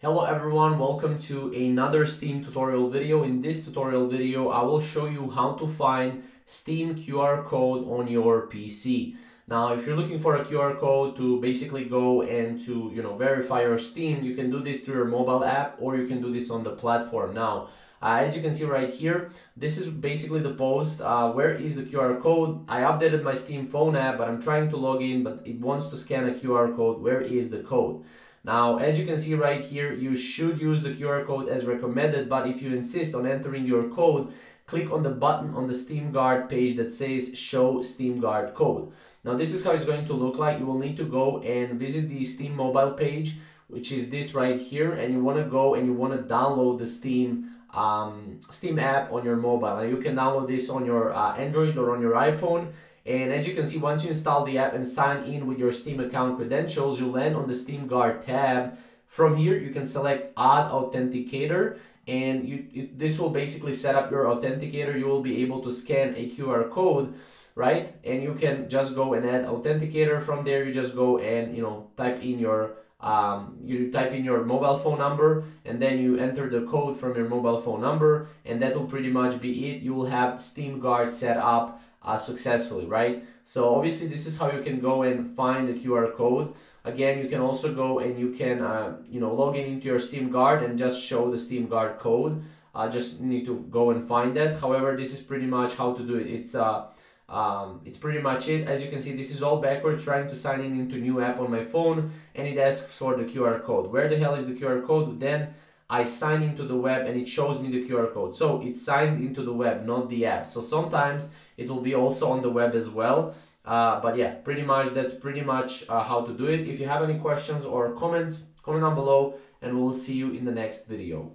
Hello everyone, welcome to another Steam tutorial video. In this tutorial video, I will show you how to find Steam QR code on your PC. Now, if you're looking for a QR code to basically go and to verify your Steam, you can do this through your mobile app or you can do this on the platform. Now, as you can see right here, this is basically the post. Where is the QR code? I updated my Steam phone app, but I'm trying to log in, but it wants to scan a QR code. Where is the code? Now, as you can see right here, you should use the QR code as recommended, but if you insist on entering your code, click on the button on the SteamGuard page that says Show SteamGuard Code. Now, this is how it's going to look like. You will need to go and visit the Steam mobile page, which is this right here, and you want to go and you want to download the Steam app on your mobile. Now, you can download this on your Android or on your iPhone. And as you can see, once you install the app and sign in with your Steam account credentials, you land on the SteamGuard tab. From here, you can select Add Authenticator, and this will basically set up your authenticator. You will be able to scan a QR code, right? And you can just go and add authenticator. From there, you just go and type in your mobile phone number, and then you enter the code from your mobile phone number, and that will pretty much be it. You will have SteamGuard set up successfully, right? So obviously this is how you can go and find the QR code. Again, you can also go and you can log in into your SteamGuard and just show the SteamGuard code. Just need to go and find that. However, this is pretty much how to do it. It's pretty much it. As you can see, this is all backwards, trying to sign in into new app on my phone, and it asks for the QR code. Where the hell is the QR code? Then I sign into the web and it shows me the QR code. So it signs into the web, not the app. So sometimes it will be also on the web as well. But yeah, that's pretty much how to do it. If you have any questions or comments, comment down below, and we'll see you in the next video.